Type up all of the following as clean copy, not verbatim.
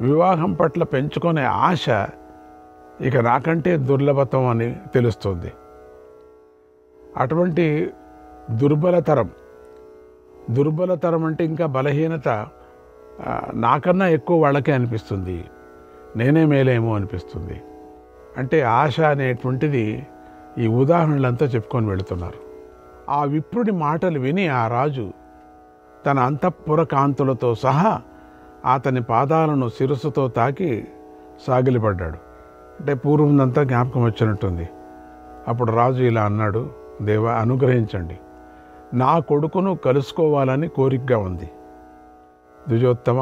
వివాహం పట్ల పెంచుకునే ఆశ ఇక నాకంటే దుర్లభతం అని తెలుస్తుంది. అటువంటి దుర్బలతరం అంటే ఇంకా బలహీనత నాకన్నా ఎక్కువ వాళ్ళకే అనిపిస్తుంది, నేనే మేలేమో అనిపిస్తుంది. అంటే ఆశ అనేటువంటిది ఈ ఉదాహరణలంతా చెప్పుకొని వెళుతున్నారు. ఆ విప్రుడి మాటలు విని ఆ రాజు తన అంతఃపుర కాంతులతో సహా అతని పాదాలను శిరస్సుతో తాకి సాగిలిపడ్డాడు. అంటే పూర్వందంతా జ్ఞాపకం వచ్చినట్టుంది. అప్పుడు రాజు ఇలా అన్నాడు, దేవా అనుగ్రహించండి, నా కొడుకును కలుసుకోవాలని కోరికగా ఉంది. ద్విజోత్తమ,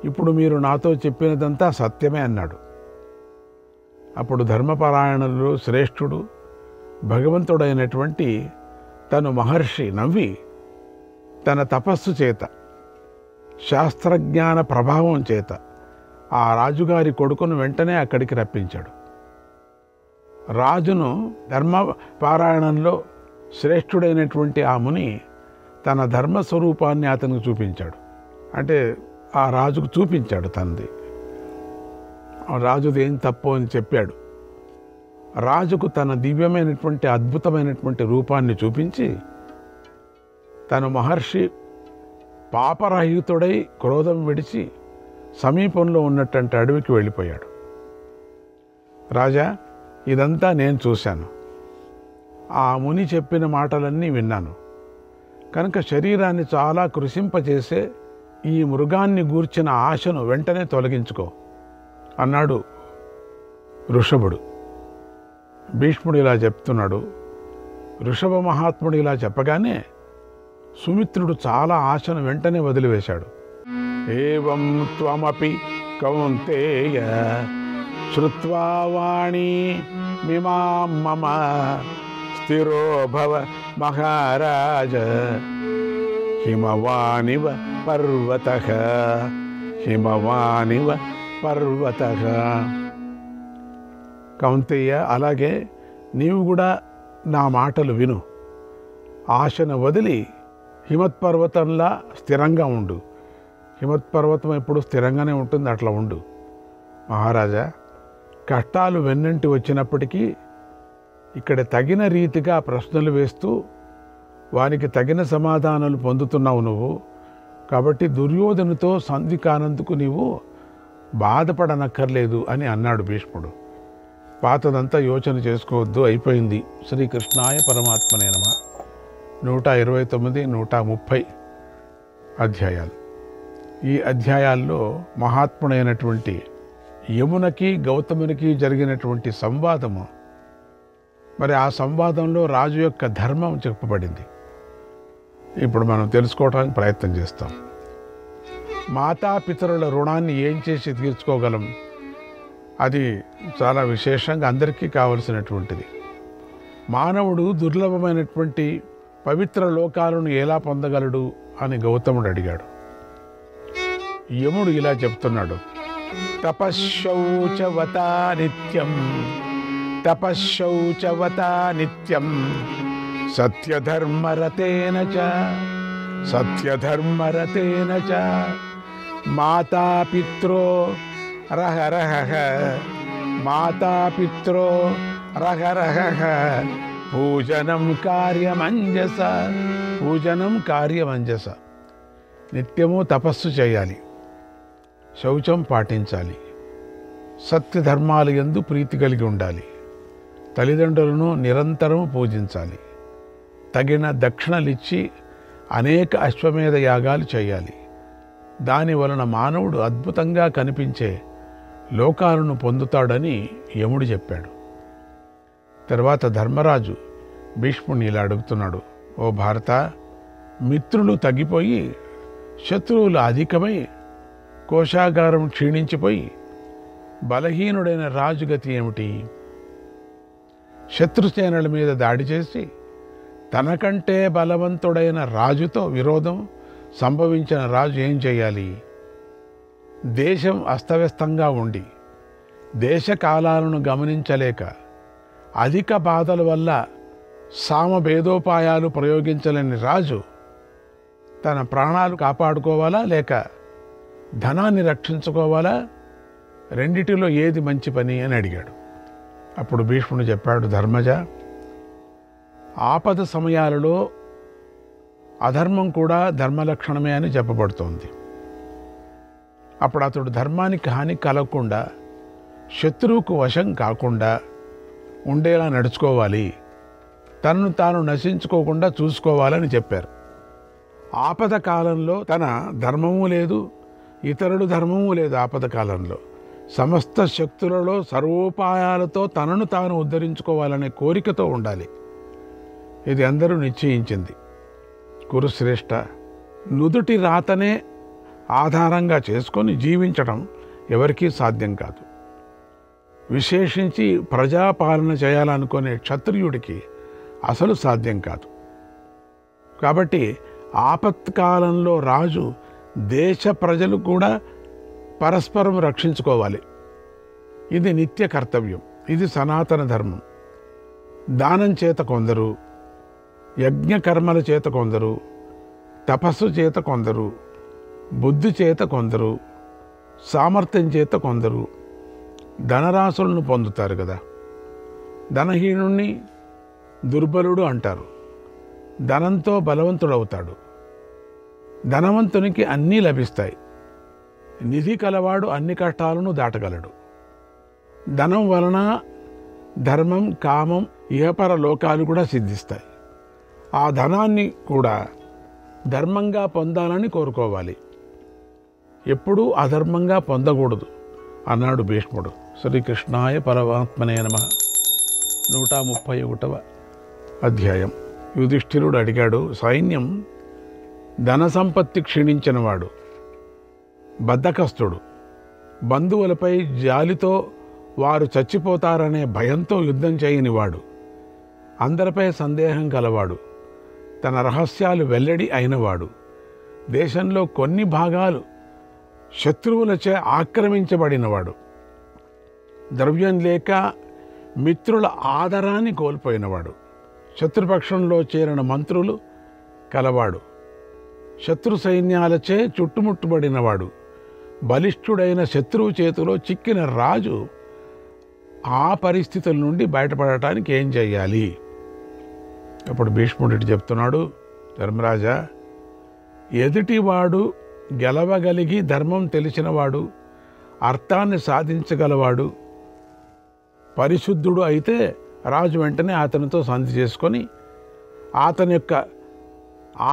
ఇప్పుడు మీరు నాతో చెప్పినదంతా సత్యమే అన్నాడు. అప్పుడు ధర్మపరాయణులు శ్రేష్ఠుడు భగవంతుడైనటువంటి తను మహర్షి నవ్వి తన తపస్సు చేత శాస్త్రజ్ఞాన ప్రభావం చేత ఆ రాజుగారి కొడుకును వెంటనే అక్కడికి రప్పించాడు. రాజును ధర్మపారాయణంలో శ్రేష్ఠుడైనటువంటి ఆ ముని తన ధర్మస్వరూపాన్ని అతనికి చూపించాడు. అంటే ఆ రాజుకు చూపించాడు తనది, రాజుది ఏం తప్పు అని చెప్పాడు. రాజుకు తన దివ్యమైనటువంటి అద్భుతమైనటువంటి రూపాన్ని చూపించి తను మహర్షి పాపరహితుడై క్రోధం విడిచి సమీపంలో ఉన్నటువంటి అడవికి వెళ్ళిపోయాడు. రాజా, ఇదంతా నేను చూశాను, ఆ ముని చెప్పిన మాటలన్నీ విన్నాను. కనుక శరీరాన్ని చాలా కృషింపచేసే ఈ మృగాన్ని గూర్చిన ఆశను వెంటనే తొలగించుకో అన్నాడు ఋషభుడు. భీష్ముడు ఇలా చెప్తున్నాడు. ఋషభ మహాత్ముడు ఇలా చెప్పగానే సుమిత్రుడు చాలా ఆశను వెంటనే వదిలివేశాడు. ఏవం త్వమపి కౌంతేయ శ్రుత్వా వాణీ మిమాం మమ స్థిరో భవ మహారాజ హిమవానివ పర్వతః హిమవానివ పర్వతః. కౌంతేయ, అలాగే నీవు కూడా నా మాటలు విను. ఆశను వదిలి హిమత్పర్వతంలా స్థిరంగా ఉండు. హిమత్పర్వతం ఎప్పుడు స్థిరంగానే ఉంటుంది, అట్లా ఉండు. మహారాజా, కష్టాలు వెన్నంటి వచ్చినప్పటికీ ఇక్కడ తగిన రీతిగా ప్రశ్నలు వేస్తూ వానికి తగిన సమాధానాలు పొందుతున్నావు నువ్వు. కాబట్టి దుర్యోధనుతో సంధి కానందుకు నీవు బాధపడనక్కర్లేదు అని అన్నాడు భీష్ముడు. పాతదంతా యోచన చేసుకోవద్దు, అయిపోయింది. శ్రీకృష్ణాయ పరమాత్మనే నమః. 129, 130 అధ్యాయాలు. ఈ అధ్యాయాల్లో మహాత్ముడైనటువంటి యమునకి గౌతమునికి జరిగినటువంటి సంవాదము, మరి ఆ సంవాదంలో రాజు యొక్క ధర్మం చెప్పబడింది. ఇప్పుడు మనం తెలుసుకోవడానికి ప్రయత్నం చేస్తాం. మాతాపితరుల రుణాన్ని ఏం చేసి తీర్చుకోగలం? అది చాలా విశేషంగా అందరికీ కావలసినటువంటిది. మానవుడు దుర్లభమైనటువంటి పవిత్ర లోకాలను ఎలా పొందగలడు అని గౌతముడు అడిగాడు. యముడు ఇలా చెప్తున్నాడు. తపశ్శౌచవతా నిత్యం తపశ్శౌచవతా నిత్యం సత్యధర్మరతేన చ మాతాపిత్రో రహరహ మాతాపిత్రో రహరహ పూజనం కార్యమంజస. నిత్యము తపస్సు చేయాలి, శౌచం పాటించాలి, సత్యధర్మాలు యందు ప్రీతి కలిగి ఉండాలి, తల్లిదండ్రులను నిరంతరం పూజించాలి, తగిన దక్షిణలిచ్చి అనేక అశ్వమేధ యాగాలు చేయాలి. దాని వలన మానవుడు అద్భుతంగా కనిపించే లోకాలను పొందుతాడని యముడు చెప్పాడు. తర్వాత ధర్మరాజు భీష్ముడిని ఇలా అడుగుతున్నాడు. ఓ భారత, మిత్రులు తగ్గిపోయి శత్రువులు అధికమై కోశాగారం క్షీణించిపోయి బలహీనుడైన రాజుగతి ఏమిటి? శత్రుసేనల మీద దాడి చేసి తనకంటే బలవంతుడైన రాజుతో విరోధం సంభవించిన రాజు ఏం చేయాలి? దేశం అస్తవ్యస్తంగా ఉండి దేశకాలాలను గమనించలేక అధిక బాధల వల్ల సామభేదోపాయాలు ప్రయోగించలేని రాజు తన ప్రాణాలు కాపాడుకోవాలా లేక ధనాన్ని రక్షించుకోవాలా రెండిటిలో ఏది మంచి పని అని అడిగాడు. అప్పుడు భీష్ముడు చెప్పాడు, ధర్మజ, ఆపద సమయాలలో అధర్మం కూడా ధర్మలక్షణమే అని చెప్పబడుతోంది. అప్పుడు అతడు ధర్మానికి హాని కలగకుండా, శత్రువుకు వశం కాకుండా ఉండేలా నడుచుకోవాలి, తనను తాను నశించుకోకుండా చూసుకోవాలని చెప్పారు. ఆపద కాలంలో తన ధర్మము లేదు, ఇతరుడు ధర్మము లేదు. ఆపద కాలంలో సమస్త శక్తులలో సర్వోపాయాలతో తనను తాను ఉద్ధరించుకోవాలనే కోరికతో ఉండాలి. ఇది అందరూ నిశ్చయించింది. కురుశ్రేష్ఠ, నుదుటి రాతనే ఆధారంగా చేసుకొని జీవించడం ఎవరికీ సాధ్యం కాదు. విశేషించి ప్రజాపాలన చేయాలనుకునే క్షత్రియుడికి అసలు సాధ్యం కాదు. కాబట్టి ఆపత్కాలంలో రాజు దేశ ప్రజలు కూడా పరస్పరం రక్షించుకోవాలి. ఇది నిత్య కర్తవ్యం. ఇది సనాతన ధర్మం. దానం చేత కొందరు, యజ్ఞకర్మల చేత కొందరు, తపస్సు చేత కొందరు, బుద్ధి చేత కొందరు, సామర్థ్యం చేత కొందరు ధనరాశులను పొందుతారు కదా. ధనహీనుణ్ణి దుర్బలుడు అంటారు. ధనంతో బలవంతుడవుతాడు. ధనవంతునికి అన్నీ లభిస్తాయి. నిధి కలవాడు అన్ని కష్టాలను దాటగలడు. ధనం వలన ధర్మం, కామం, ఇహపర లోకాలు కూడా సిద్ధిస్తాయి. ఆ ధనాన్ని కూడా ధర్మంగా పొందాలని కోరుకోవాలి. ఎప్పుడూ అధర్మంగా పొందకూడదు అన్నాడు భీష్ముడు. శ్రీకృష్ణాయ పరమాత్మనే నమః. 131వ అధ్యాయం. యుధిష్ఠిరుడు అడిగాడు, సైన్యం ధన సంపత్తి క్షీణించినవాడు, బద్ధకస్తుడు, బంధువులపై జాలితో వారు చచ్చిపోతారనే భయంతో యుద్ధం చేయనివాడు, అందరిపై సందేహం కలవాడు, తన రహస్యాలు వెల్లడి అయినవాడు, దేశంలో కొన్ని భాగాలు శత్రువులచే ఆక్రమించబడినవాడు, ద్రవ్యం లేక మిత్రుల ఆదరాన్ని కోల్పోయినవాడు, శత్రుపక్షంలో చేరిన మంత్రులు కలవాడు, శత్రు సైన్యాలచే చుట్టుముట్టుబడినవాడు, బలిష్ఠుడైన శత్రువు చేతిలో చిక్కిన రాజు ఆ పరిస్థితుల నుండి బయటపడటానికి ఏం చెయ్యాలి? అప్పుడు భీష్ముడు చెప్తున్నాడు, ధర్మరాజా, ఎదుటివాడు గెలవగలిగి ధర్మం తెలిసినవాడు, అర్థాన్ని సాధించగలవాడు, పరిశుద్ధుడు అయితే రాజు వెంటనే అతనితో సంధి చేసుకొని అతని యొక్క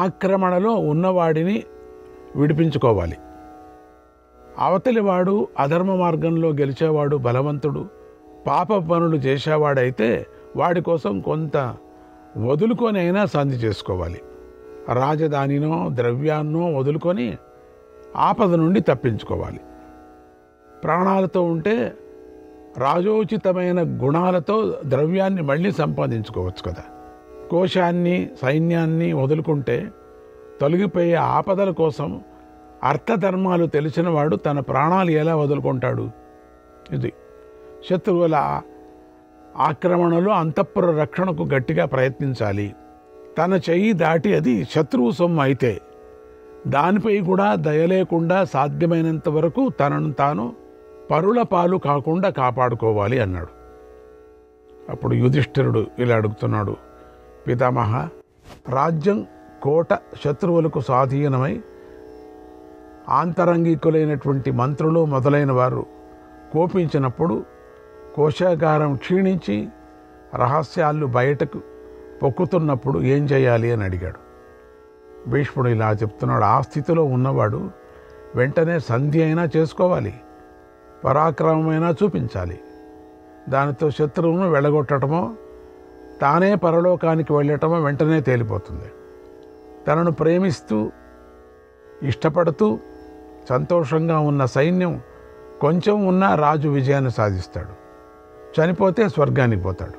ఆక్రమణలో ఉన్నవాడిని విడిపించుకోవాలి. అవతలివాడు అధర్మ మార్గంలో గెలిచేవాడు, బలవంతుడు, పాప పనులు చేసేవాడైతే వాడి కోసం కొంత వదులుకొని అయినా సంధి చేసుకోవాలి. రాజధానినో ద్రవ్యాన్నో వదులుకొని ఆపద నుండి తప్పించుకోవాలి. ప్రాణాలతో ఉంటే రాజోచితమైన గుణాలతో ద్రవ్యాన్ని మళ్ళీ సంపాదించుకోవచ్చు కదా. కోశాన్ని, సైన్యాన్ని వదులుకుంటే తొలగిపోయే ఆపదల కోసం అర్థధర్మాలు తెలిసినవాడు తన ప్రాణాలు ఎలా వదులుకుంటాడు? ఇది శత్రువుల ఆక్రమణలో అంతఃపుర రక్షణకు గట్టిగా ప్రయత్నించాలి. తన చెయ్యి దాటి అది శత్రువు సొమ్ము అయితే దానిపై కూడా దయలేకుండా సాధ్యమైనంత వరకు తనను తాను పరుల పాలు కాకుండా కాపాడుకోవాలి అన్నాడు. అప్పుడు యుధిష్ఠిరుడు ఇలా అడుగుతున్నాడు, పితామహ, రాజ్యం కోట శత్రువులకు స్వాధీనమై ఆంతరంగికులైనటువంటి మంత్రులు మొదలైన వారు కోపించినప్పుడు కోశాగారం క్షీణించి రహస్యాలు బయటకు పొక్కుతున్నప్పుడు ఏం చేయాలి అని అడిగాడు. భీష్ముడు ఇలా చెప్తున్నాడు, ఆ స్థితిలో ఉన్నవాడు వెంటనే సంధి అయినా చేసుకోవాలి, పరాక్రమమైనా చూపించాలి. దానితో శత్రువును వెళ్ళగొట్టడమో తానే పరలోకానికి వెళ్ళటమో వెంటనే తేలిపోతుంది. తనను ప్రేమిస్తూ ఇష్టపడుతూ సంతోషంగా ఉన్న సైన్యం కొంచెం ఉన్నా రాజు విజయాన్ని సాధిస్తాడు. చనిపోతే స్వర్గానికి పోతాడు.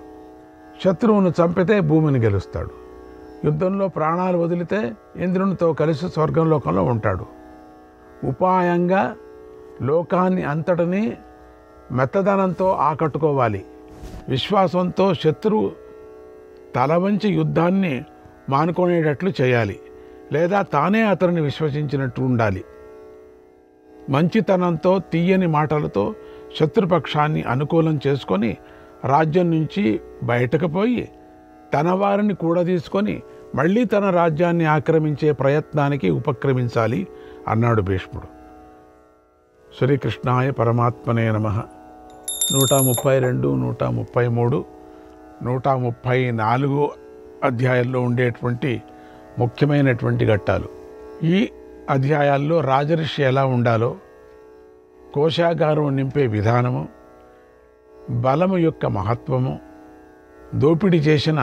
శత్రువును చంపితే భూమిని గెలుస్తాడు. యుద్ధంలో ప్రాణాలు వదిలితే ఇంద్రునితో కలిసి స్వర్గంలోకంలో ఉంటాడు. ఉపాయంగా లోకాన్ని అంతటినీ మెత్తదనంతో ఆకట్టుకోవాలి. విశ్వాసంతో శత్రువు తల వంచి యుద్ధాన్ని మానుకునేటట్లు చేయాలి, లేదా తానే అతనిని విశ్వసించినట్టు ఉండాలి. మంచితనంతో, తీయని మాటలతో శత్రుపక్షాన్ని అనుకూలం చేసుకొని రాజ్యం నుంచి బయటకు పోయి తన వారిని కూడా తీసుకొని మళ్ళీ తన రాజ్యాన్ని ఆక్రమించే ప్రయత్నానికి ఉపక్రమించాలి అన్నాడు భీష్ముడు. శ్రీకృష్ణాయ పరమాత్మనే నమః. 132, 133, 134 అధ్యాయాల్లో ఉండేటువంటి ముఖ్యమైనటువంటి ఘట్టాలు. ఈ అధ్యాయాల్లో రాజర్షి ఎలా ఉండాలో, కోశాగారం నింపే విధానము, బలము యొక్క మహత్వము, దోపిడీ చేసిన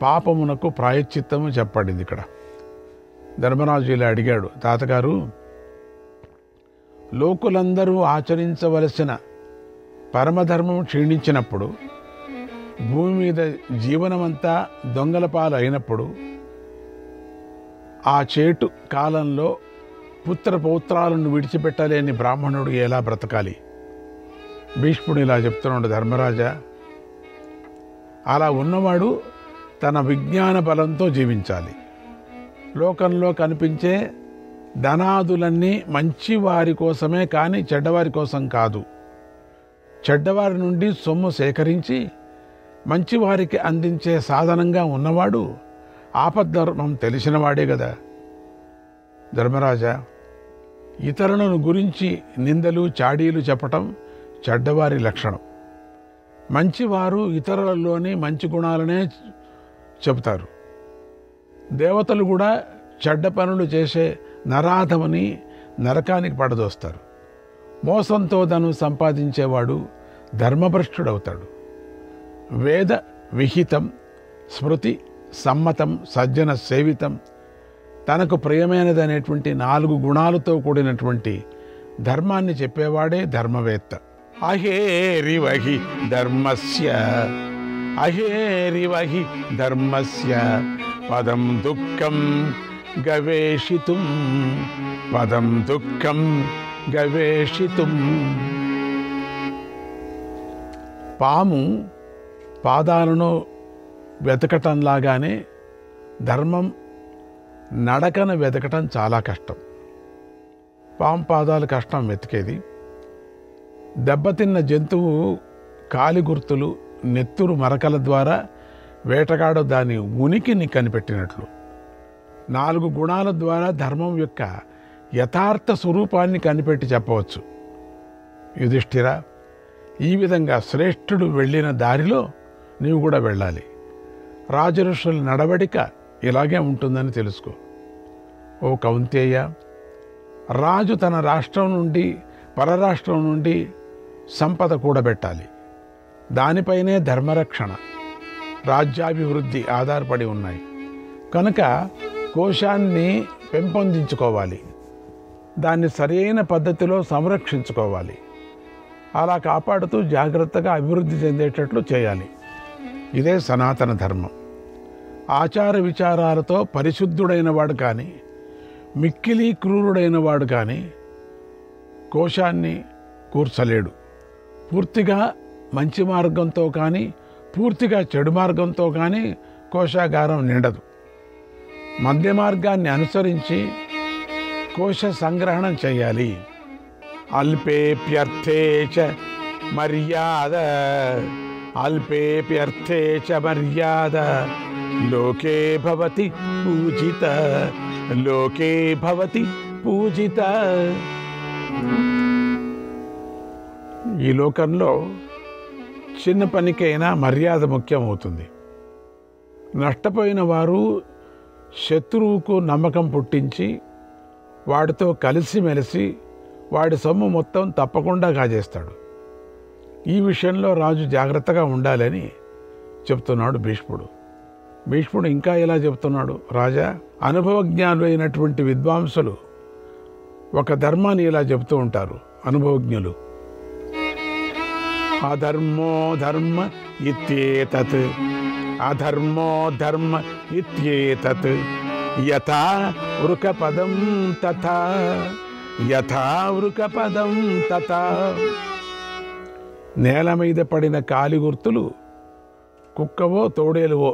పాపమునకు ప్రాయశ్చిత్తము చెప్పబడింది. ఇక్కడ ధర్మరాజు ఇలా అడిగాడు, తాతగారు, లోకులందరూ ఆచరించవలసిన పరమధర్మం క్షీణించినప్పుడు, భూమి మీద జీవనమంతా దొంగల పాలు అయినప్పుడు, ఆ చేటు కాలంలో పుత్రపౌత్రాలను విడిచిపెట్టలేని బ్రాహ్మణుడు ఎలా బ్రతకాలి? భీష్ముడు ఇలా చెప్తున్నాడు, ధర్మరాజా, అలా ఉన్నవాడు తన విజ్ఞాన బలంతో జీవించాలి. లోకంలో కనిపించే ధనాదులన్నీ మంచివారి కోసమే కానీ చెడ్డవారి కోసం కాదు. చెడ్డవారి నుండి సొమ్ము సేకరించి మంచివారికి అందించే సాధనంగా ఉన్నవాడు ఆపద్ధర్మం తెలిసినవాడే కదా. ధర్మరాజా, ఇతరులను గురించి నిందలు చాడీలు చెప్పటం చెడ్డవారి లక్షణం. మంచివారు ఇతరులలోని మంచి గుణాలనే చెబుతారు. దేవతలు కూడా చెడ్డ పనులు చేసే నరాధమని నరకానికి పడదోస్తారు. మోసంతో ధనం సంపాదించేవాడు ధర్మభ్రష్టుడవుతాడు. వేద విహితం, స్మృతి సమ్మతం, సజ్జన సేవితం, తనకు ప్రియమైనదనేటువంటి 4 గుణాలతో కూడినటువంటి ధర్మాన్ని చెప్పేవాడే ధర్మవేత్త. అహేరివహి ధర్మస్య, అహేరివహి ధర్మస్య పదం దుఃఖం గవేషితుం, పదం దుఃఖం గవేషితుం. పాము పాదాలను వెతకటంలాగానే ధర్మం నడకను వెతకటం చాలా కష్టం. పాము పాదాలు కష్టం వెతికేది. దెబ్బతిన్న జంతువు కాలి గుర్తులు, నెత్తురు మరకల ద్వారా వేటగాడు దాని ఉనికిని కనిపెట్టినట్లు 4 గుణాల ద్వారా ధర్మం యొక్క యథార్థ స్వరూపాన్ని కనిపెట్టి చెప్పవచ్చు. యుధిష్ఠిర, ఈ విధంగా శ్రేష్ఠుడు వెళ్ళిన దారిలో నీవు కూడా వెళ్ళాలి. రాజఋషుల నడవడిక ఇలాగే ఉంటుందని తెలుసుకో. ఓ కౌంతేయ, రాజు తన రాష్ట్రం నుండి పరరాష్ట్రం నుండి సంపద కూడబెట్టాలి. దానిపైనే ధర్మరక్షణ, రాజ్యాభివృద్ధి ఆధారపడి ఉన్నాయి. కనుక కోశాన్ని పెంపొందించుకోవాలి, దాన్ని సరైన పద్ధతిలో సంరక్షించుకోవాలి. అలా కాపాడుతూ జాగ్రత్తగా అభివృద్ధి చెందేటట్లు చేయాలి. ఇదే సనాతన ధర్మం. ఆచార విచారాలతో పరిశుద్ధుడైన వాడు కానీ, మిక్కిలి క్రూరుడైన వాడు కానీ కోశాన్ని కూర్చలేడు. పూర్తిగా మంచి మార్గంతో కానీ, పూర్తిగా చెడు మార్గంతో కానీ కోశాగారం నిండదు. మధ్య మార్గాన్ని అనుసరించి కోశ సంగ్రహణం చేయాలి. అల్పేప్యర్థే చ మర్యాద, అల్పేప్యర్థే చ మర్యాద, లోకే భవతి పూజిత, లోకే భవతి పూజిత. ఈ లోకంలో చిన్న పనికైనా మర్యాద ముఖ్యమవుతుంది. నష్టపోయిన వారు శత్రువుకు నమ్మకం పుట్టించి వాడితో కలిసిమెలిసి వాడి సొమ్ము మొత్తం తప్పకుండా కాజేస్తాడు. ఈ విషయంలో రాజు జాగ్రత్తగా ఉండాలని చెప్తున్నాడు భీష్ముడు. భీష్ముడు ఇంకా ఇలా చెప్తున్నాడు, రాజా, అనుభవజ్ఞానులు అయినటువంటి విద్వాంసులు ఒక ధర్మాన్ని ఇలా చెప్తూ ఉంటారు. అనుభవజ్ఞులు, అధర్మో ధర్మ ఇత్యేతత్, అధర్మో ధర్మ ఇత్యేతత్, యథా వృకపదం తథా, యథా వృకపదం తథా. నేల మీద పడిన కాలి గుర్తులు కుక్కవో తోడేలువో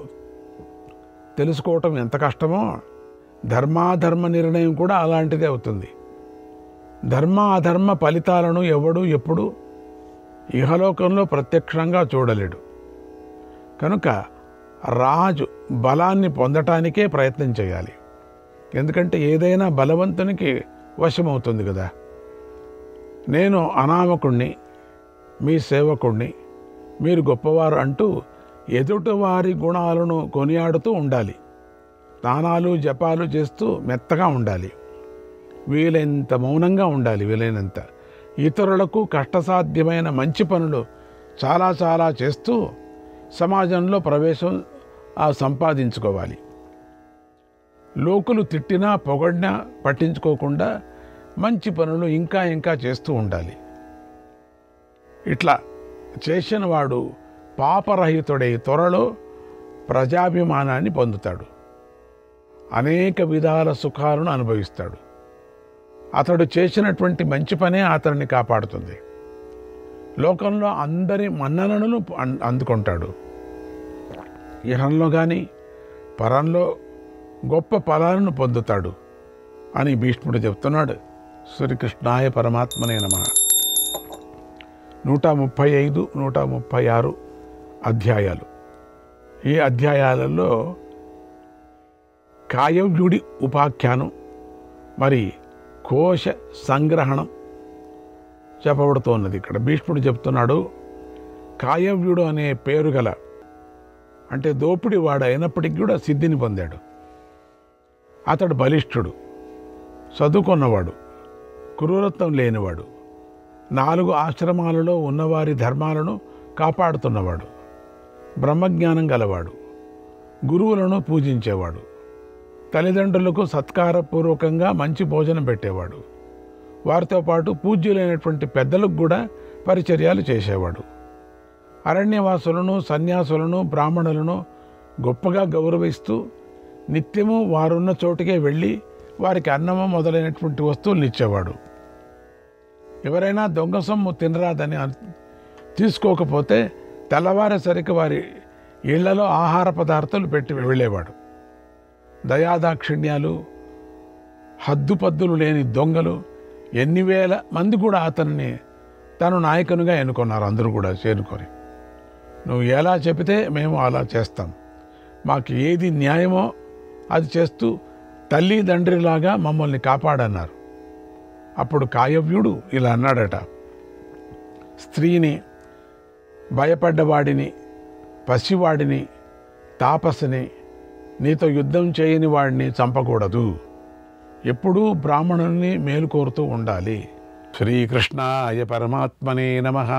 తెలుసుకోవటం ఎంత కష్టమో, ధర్మాధర్మ నిర్ణయం కూడా అలాంటిదే అవుతుంది. ధర్మ అధర్మ ఫలితాలను ఎవడు ఎప్పుడు ఇహలోకంలో ప్రత్యక్షంగా చూడలేడు. కనుక రాజు బలాన్ని పొందటానికే ప్రయత్నం చేయాలి. ఎందుకంటే ఏదైనా బలవంతునికి వశమవుతుంది కదా. నేను అనామకుణ్ణి, మీ సేవకుణ్ణి, మీరు గొప్పవారు అంటూ ఎదుటివారి గుణాలను కొనియాడుతూ ఉండాలి. దానాలు జపాలు చేస్తూ మెత్తగా ఉండాలి. వీలైనంత మౌనంగా ఉండాలి. వీలైనంత ఇతరులకు కష్టసాధ్యమైన మంచి పనులు చాలా చాలా చేస్తూ సమాజంలో ప్రవేశం సంపాదించుకోవాలి. లోకులు తిట్టినా పొగడినా పట్టించుకోకుండా మంచి పనులు ఇంకా ఇంకా చేస్తూ ఉండాలి. ఇట్లా చేసిన వాడు పాపరహితుడై త్వరలో ప్రజాభిమానాన్ని పొందుతాడు. అనేక విధాల సుఖాలను అనుభవిస్తాడు. అతడు చేసినటువంటి మంచి పనే అతడిని కాపాడుతుంది. లోకంలో అందరి మన్ననలను అందుకుంటాడు. ఇహంలో కానీ పరంలో గొప్ప ఫలాలను పొందుతాడు అని భీష్ముడు చెప్తున్నాడు. శ్రీకృష్ణాయ పరమాత్మనే నమః. 135, 136 అధ్యాయాలు. ఈ అధ్యాయాలలో కాయవ్యుడి ఉపాఖ్యానం మరి కోశ సంగ్రహణం చెప్పబడుతున్నది. ఇక్కడ భీష్ముడు చెప్తున్నాడు, కాయవ్యుడు అనే పేరు గల, అంటే దోపిడి వాడు అయినప్పటికీ కూడా సిద్ధిని పొందాడు. అతడు బలిష్ఠుడు, చదువుకున్నవాడు, క్రూరత్వం లేనివాడు, 4 ఆశ్రమాలలో ఉన్నవారి ధర్మాలను కాపాడుతున్నవాడు, బ్రహ్మజ్ఞానం గలవాడు, గురువులను పూజించేవాడు, తల్లిదండ్రులకు సత్కారపూర్వకంగా మంచి భోజనం పెట్టేవాడు, వారితో పాటు పూజ్యులైనటువంటి పెద్దలకు కూడా పరిచర్యలు చేసేవాడు, అరణ్యవాసులను, సన్యాసులను, బ్రాహ్మణులను గొప్పగా గౌరవిస్తూ నిత్యము వారున్న చోటుకే వెళ్ళి వారికి అన్నము మొదలైనటువంటి వస్తువులను ఇచ్చేవాడు. ఎవరైనా దొంగ సొమ్ము తినరాదని తీసుకోకపోతే తెల్లవారేసరికి వారి ఇళ్లలో ఆహార పదార్థాలు పెట్టి వెళ్ళేవాడు. దయాదాక్షిణ్యాలు, హద్దుపద్దులు లేని దొంగలు ఎన్ని వేల మంది కూడా అతన్ని తను నాయకునిగా ఎన్నుకున్నారు. అందరూ కూడా చేరుకొని, నువ్వు ఎలా చెబితే మేము అలా చేస్తాం, మాకు ఏది న్యాయమో అది చేస్తూ తల్లి తండ్రిలాగా మమ్మల్ని కాపాడన్నారు. అప్పుడు కాయవ్యుడు ఇలా అన్నాడట, స్త్రీని, భయపడ్డవాడిని, పసివాడిని, తాపసిని, నీతో యుద్ధం చేయని వాడిని చంపకూడదు. ఎప్పుడూ బ్రాహ్మణుల్ని మేలు కోరుతూ ఉండాలి. శ్రీకృష్ణాయ పరమాత్మనే నమః.